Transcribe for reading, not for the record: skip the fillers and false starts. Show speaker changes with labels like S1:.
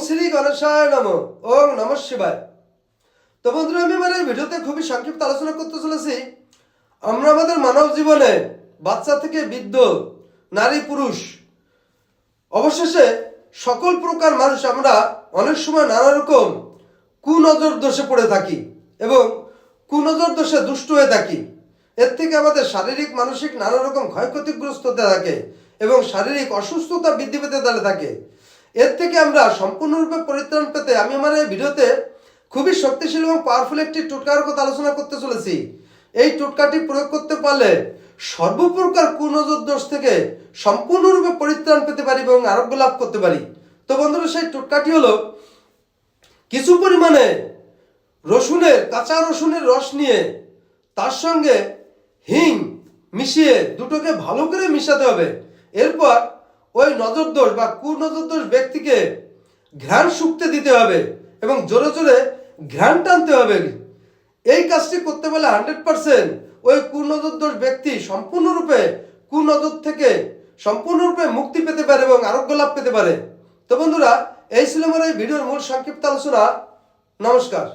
S1: শ্রী গণেশায় নমঃ। ওং নমঃ শিবায়। তো বন্ধুরা, আমি আমার এই ভিডিওতে খুবই সংক্ষিপ্ত আলোচনা করতে চলেছি। আমরা আমাদের মানব জীবনে বাচ্চা থেকে বৃদ্ধ, নারী পুরুষ, অবশেষে সকল প্রকার মানুষ আমরা অনেক সময় নানা রকম কুনজর দোষে পড়ে থাকি এবং কুনজর দোষে দুষ্ট হয়ে থাকি। এর থেকে আমাদের শারীরিক মানসিক নানা রকম ক্ষয়ক্ষতিগ্রস্ত হতে থাকে এবং শারীরিক অসুস্থতা বৃদ্ধি পেতে থাকে। এর থেকে আমরা সম্পূর্ণরূপে পরিত্রাণ পেতে আমি আমার এই ভিডিওতে খুবই শক্তিশালী এবং পাওয়ারফুল একটি টোটকার কথা আলোচনা করতে চলেছি। এই টোটকাটি প্রয়োগ করতে পারলে সর্বপ্রকার কুনজর দোষ থেকে সম্পূর্ণরূপে পরিত্রাণ পেতে পারি এবং আরোগ্য লাভ করতে পারি। তো বন্ধুরা, সেই টোটকাটি হলো কিছু পরিমাণে কাঁচা রসুনের রস নিয়ে তার সঙ্গে হিং মিশিয়ে দুটোকে ভালো করে মিশাতে হবে। এরপর ওই নজরদোষ বা কুনজরদোষ ব্যক্তিকে ঘ্রাণ শুকতে দিতে হবে এবং জোরে জোরে ঘ্রাণ টানতে হবে। এই কাজটি করতে পারলে 100% ওই কুনজরদোষ ব্যক্তি সম্পূর্ণরূপে কুনজর থেকে সম্পূর্ণরূপে মুক্তি পেতে পারে এবং আরোগ্য লাভ পেতে পারে। তো বন্ধুরা, এই ছিল আমার এই ভিডিওর মূল সংক্ষিপ্ত আলোচনা। নমস্কার।